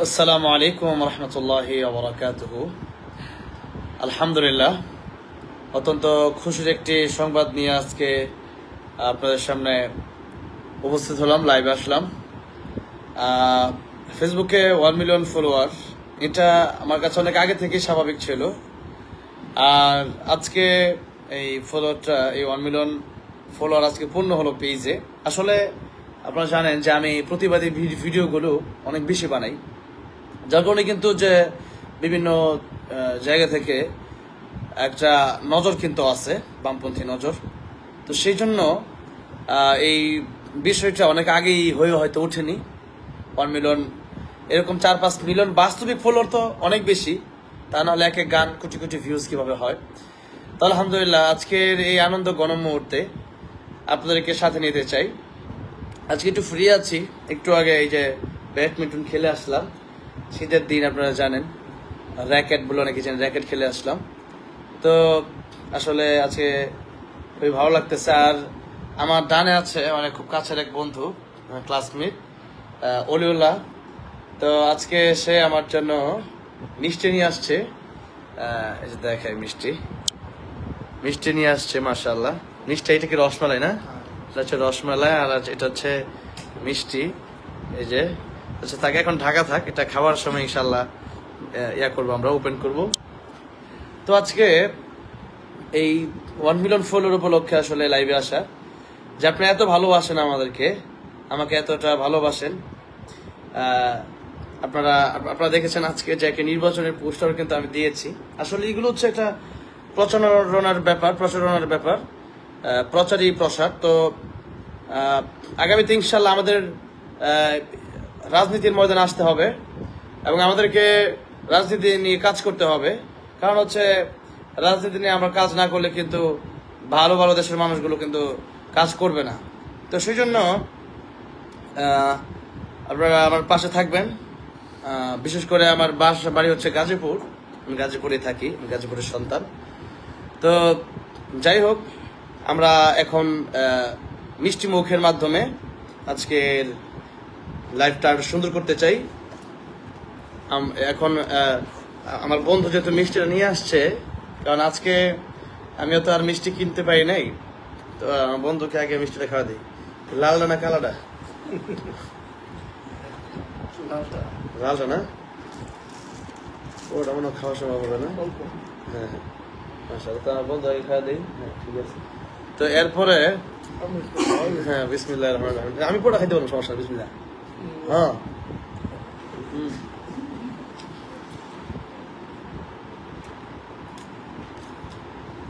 আসসালামু আলাইকুম রহমতুল্লাহি ওয়া বারাকাতুহু। আলহামদুলিল্লাহ, অত্যন্ত খুশির একটি সংবাদ নিয়ে আজকে আপনাদের সামনে উপস্থিত হলাম, লাইভে আসলাম। ফেসবুকে 1 মিলিয়ন ফলোয়ার, এটা আমার কাছে অনেক আগে থেকে স্বাভাবিক ছিল। আর আজকে এই ফলোয়ারটা, এই 1 মিলিয়ন ফলোয়ার আজকে পূর্ণ হলো পেজে। আসলে আপনারা জানেন যে আমি প্রতিবাদী ভিডিওগুলো অনেক বেশি বানাই, যার কারণে কিন্তু যে বিভিন্ন জায়গা থেকে একটা নজর কিন্তু আছে, বামপন্থী নজর। তো সেই জন্য এই বিষয়টা অনেক আগেই হয়তো ওঠেনি। 1 মিলিয়ন, এরকম 4-5 মিলিয়ন বাস্তবিক ফলোয়ার তো অনেক বেশি, তা নাহলে এক এক গান কোটি কোটি ভিউজ কিভাবে হয়। তো আলহামদুলিল্লাহ, আজকের এই আনন্দ গণ মুহূর্তে আপনাদেরকে সাথে নিতে চাই। আজকে একটু ফ্রি আছি, একটু আগে এই যে ব্যাডমিন্টন খেলে আসলাম। শীতের দিন আপনারা জানেন, র্যাকেট বলে অনেকে জানেন, র্যাকেট খেলে আসলাম। তো আসলে আজকে খুবই ভালো লাগতেছে। আর আমার ডানে আছে মানে খুব কাছের এক বন্ধু, ক্লাসমেট অলিউল্লাহ। তো আজকে সে আমার জন্য মিষ্টি নিয়ে আসছে। এই যে দেখাই, মিষ্টি নিয়ে আসছে, মাশাআল্লাহ। মিষ্টি, এটা কি রসমালাই না? এটা হচ্ছে রসমালাই, আর এটা হচ্ছে মিষ্টি। এই যে আচ্ছা, তাকে এখন ঢাকা থাক, এটা খাওয়ার সময় ইনশাল্লাহ করবো, আমরা ওপেন করব। তো আজকে এই 1 মিলিয়ন ফলোর উপলক্ষে আসলে লাইভে আসা, যে আপনি এত ভালোবাসেন আমাদেরকে, আমাকে এতটা ভালোবাসেন। আপনারা দেখেছেন আজকে যে একটা নির্বাচনের পোস্টার কিন্তু আমি দিয়েছি। আসলে এগুলো হচ্ছে একটা প্রচারণার ব্যাপার, প্রচারই প্রসার। তো আগামীতে ইনশাল্লাহ আমাদের রাজনীতির ময়দানে আসতে হবে এবং আমাদেরকে রাজনীতি নিয়ে কাজ করতে হবে। কারণ হচ্ছে রাজনীতি নিয়ে আমরা কাজ না করলে কিন্তু ভালো ভালো দেশের মানুষগুলো কিন্তু কাজ করবে না। তো সেই জন্য আপনারা আমার পাশে থাকবেন। বিশেষ করে আমার বাড়ি হচ্ছে গাজীপুর, আমি গাজীপুরে থাকি, আমি গাজীপুরের সন্তান। তো যাই হোক, আমরা এখন মিষ্টি মুখের মাধ্যমে আজকের লাইফটা আরো সুন্দর করতে চাই। এখন আমার বন্ধু যেহেতু মিষ্টিটা নিয়ে আসছে, কারণ আজকে আমিও তো আর মিষ্টি কিনতে পারি নাই, তো আমার বন্ধুকে আগে মিষ্টিটা খাওয়া দিই। লালটা না কালাটা? লালটা না, ওটা মনে খাওয়ার সময় হবে না। হ্যাঁ মাশাআল্লাহ, তো আমার বন্ধু আগে খাওয়া দিই। হ্যাঁ ঠিক আছে। তো এরপরে হ্যাঁ বিসমিল্লাহির রহমানির রহিম, আমি পুরো খাইতে পারবো, সমস্যা। বিসমিল্লাহ। হ্যাঁ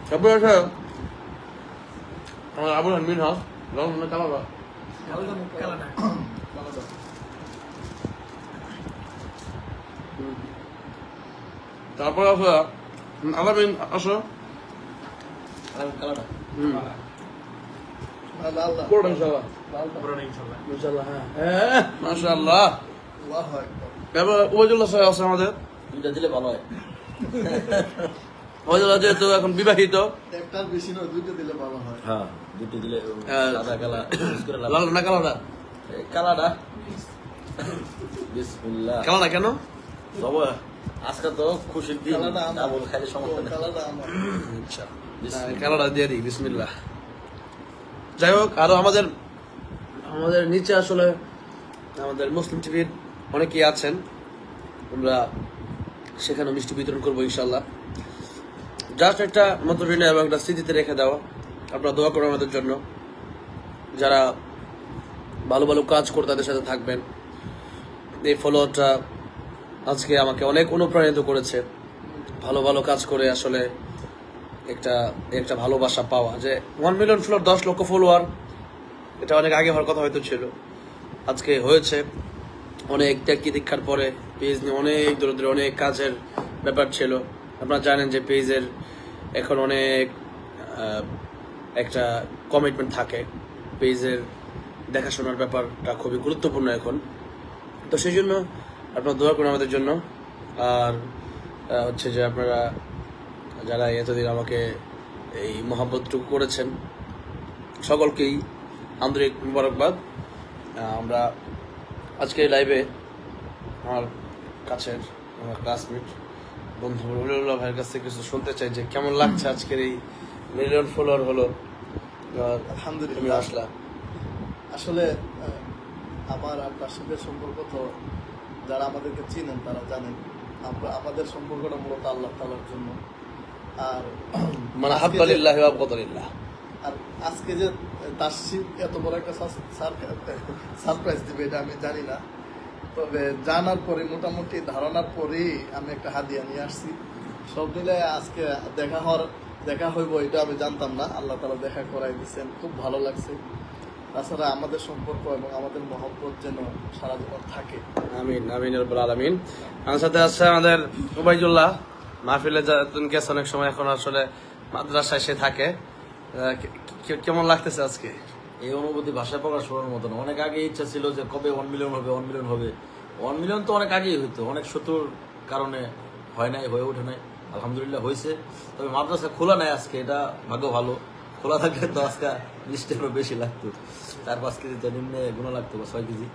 তারপরে আছে আমার আবুল হামিদ হাউস, রংনা কালাবা। তারপরে আছে আলামিন, আসো কালাটা। পুরোটা ইনশাআল্লাহ, ইনশাআল্লাহ। হ্যাঁ মাশাআল্লাহ, আল্লাহু আকবার। এবার ওয়াজুল্লাহ সাহেব আছে আমাদের, দুইটা দিলে ভালো হয়। ওয়াজুল্লাহ যেহেতু এখন বিবাহিত, একটার বেশি নয়, দুইটা দিলে ভালো হয়। হ্যাঁ দুইটা দিলে সাদা কালা লাল না কালাটা, কালাটা। বিসমিল্লাহ। কালাটা কেন বাবা? আজকে তো খুশির দিন, আবুল খাইলে সমস্যা নেই। কালাটা আমার, আচ্ছা কালাটা দিয়ে দিই। বিসমিল্লাহ। যাই হোক, আরো আমাদের নিচে আসলে আমাদের মুসলিম টিভির অনেকেই আছেন, আমরা সেখানে মিষ্টি বিতরণ করবো ইনশাল্লাহ। জাস্ট একটা মত বিনয় এবং একটা স্মৃতিতে রেখে দেওয়া। আপনারা দোয়া করুন আমাদের জন্য, যারা ভালো ভালো কাজ করে তাদের সাথে থাকবেন। এই ফলোয়ারটা আজকে আমাকে অনেক অনুপ্রাণিত করেছে, ভালো ভালো কাজ করে আসলে একটা ভালোবাসা পাওয়া। যে 1 মিলিয়ন ফলোয়ার, 10 লক্ষ ফলোয়ার, এটা অনেক আগে হওয়ার কথা হয়তো ছিল, আজকে হয়েছে। অনেক ত্যাগ দীক্ষার পরে পেজ নিয়ে অনেক দূরে অনেক কাজের ব্যাপার ছিল। আপনারা জানেন যে পেজের এখন অনেক একটা কমিটমেন্ট থাকে, পেজের দেখাশোনার ব্যাপারটা খুবই গুরুত্বপূর্ণ এখন। তো সেই জন্য আপনারা দোয়া করুন আমাদের জন্য। আর হচ্ছে যে আপনারা যারা এতদিন আমাকে এই মহব্বতটুকু করেছেন, সকলকেই আন্তরিক মুবারকবাদ। আমরা আজকে লাইভে আমার কাছের আমার ক্লাসমেট বন্ধু রবিউল্লাহ ভাইয়ের কাছ থেকে কিছু শুনতে চাই যে কেমন লাগছে আজকের এই মিলিয়ন ফলোয়ার হলো। আলহামদুলিল্লাহ আসলাম আসলে আমার আর তার সাথে সম্পর্ক তো যারা আমাদেরকে চিনেন তারা জানেন আমরা আমাদের সম্পর্কটা মূলত আল্লাহ তাআলার জন্য। আর মানে হাব্বালিল্লাহ ওয়া আবগাদালিল্লাহ। আর আজকে যে তাসসিফ এত বড় একটা সারপ্রাইজ দিবে এটা আমি জানি না, তবে জানার পরে মোটামুটি ধারণার পরেই আমি একটা হাদিয়া নিয়ে আসছি। সব মিলে আজকে দেখা হইব এটা আমি জানতাম না, আল্লাহ তাআলা দেখা করাই দিচ্ছেন, খুব ভালো লাগছে। তাছাড়া আমাদের সম্পর্ক এবং আমাদের মহব্বত যেন সারা জীবন থাকে। আমিন আমিন ইয়া রাব্বাল আলামিন। আমার সাথে আছে আমাদের উবাইদুল্লাহ, মাহফিলে গেছে অনেক সময়, এখন আসলে মাদ্রাসায় সে থাকে। কেমন লাগতেছে আজকে? এই অনুভূতি ভাষায় প্রকাশ করার মতো না। অনেক আগে ইচ্ছা ছিল যে কবে 1 মিলিয়ন হবে, 1 মিলিয়ন হবে। 1 মিলিয়ন তো অনেক আগেই হইতো, অনেক শত্রুর কারণে হয় নাই, হয়ে ওঠে নাই। আলহামদুলিল্লাহ হয়েছে। তবে মাদ্রাসা খোলা নাই আজকে, এটা ভাগ্য ভালো। খোলা থাকলে তো আজকে লিস্টে আরো বেশি লাগতো, 4-5 কেজি তো নিম্নে গুণা লাগতো, বা 6 কেজি।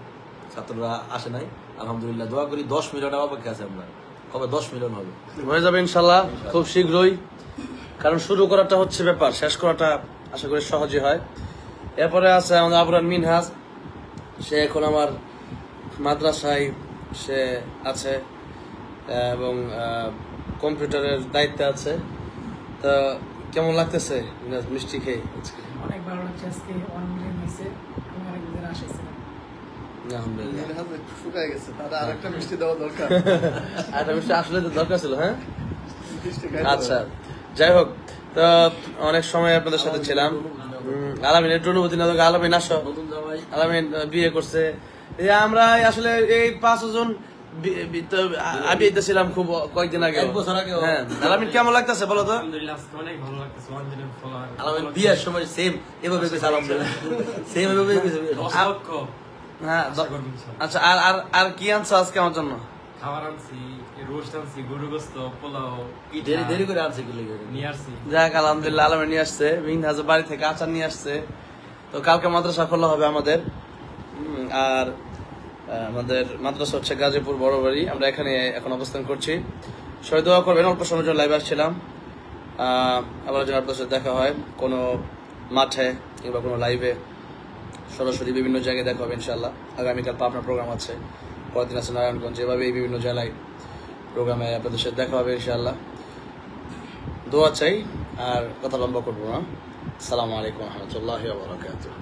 ছাত্ররা আসে নাই, আলহামদুলিল্লাহ। দোয়া করি 10 মিলিয়ন অপেক্ষা আছে আমরা, কবে 10 মিলিয়ন হবে। হয়ে যাবে ইনশাল্লাহ খুব শীঘ্রই, কারণ শুরু করাটা হচ্ছে ব্যাপার, শেষ করাটা আশা করি সহজই হয়। এরপরে আছে আমাদের আবরার মিনহাজ, সে এখন আমার মাদ্রাসায় সে আছে এবং কম্পিউটারের দায়িত্বে আছে। তা কেমন লাগতেছে মিনহাজ মিষ্টি খেয়ে? অনেক ভালো লাগছে, আজকে 1 মিলিয়ন হয়েছে, আমি অনেক দিন আসছিলাম। আলহামদুলিল্লাহ একটু শুকায় গেছে, তাহলে আরেকটা মিষ্টি দেওয়া দরকার। একটা মিষ্টি আসলে তো দরকার ছিল। হ্যাঁ মিষ্টি খাইতে আচ্ছা, যাই হোক, তো অনেক সময় আপনাদের সাথে ছিলাম। আলামিন একটু অনুভূতি না, আলামিন আসো। নতুন জামাই আলামিন বিয়ে করছে, এই আমরা আসলে এই 5 জন আমি ছিলাম খুব কয়েকদিন আগে। 1 বছর আগে। হ্যাঁ, আলামিন কেমন লাগতেছে বলো তো? আলহামদুলিল্লাহ আজকে অনেক ভালো লাগতেছে, 1 মিলিয়ন ফলোয়ার। আলহামদুলিল্লাহ বিয়ের সময় সেম এভাবে গেছে, আলহামদুলিল্লাহ সেম এভাবে গেছে। হ্যাঁ আচ্ছা, আর আর আর কি আনছো আজকে আমার জন্য? খাবার আনছি, রোস্ট আনছি, গরু গোস্ত, পোলাও, দেরি করে আনছে কি লেগে নিয়ে আসছি। যাক আলহামদুলিল্লাহ, আলামিন নিয়ে আসছে, মিনহাজ বাড়ি থেকে আচার নিয়ে আসছে। তো কালকে মাদ্রাসা খোলা হবে আমাদের। আর আমাদের মাদ্রাসা হচ্ছে গাজীপুর বড় বাড়ি, আমরা এখানে এখন অবস্থান করছি। সবাই দোয়া করবেন, অল্প সময়ের জন্য লাইভ আসছিলাম, আবার যেন আপনার সাথে দেখা হয় কোনো মাঠে কিংবা কোনো লাইভে, সরাসরি বিভিন্ন জায়গায় দেখা হবে ইনশাল্লাহ। আগামীকাল পাবনা প্রোগ্রাম আছে, পরের দিন আছে নারায়ণগঞ্জ, এভাবে এই বিভিন্ন জেলায় প্রোগ্রামে আপনাদের সাথে দেখা হবে ইনশাল্লাহ। দোয়া চাই, আর কথা লম্বা করবো না। আসসালামু আলাইকুম রহমতুল্লাহ ওয়া বারাকাতুহু।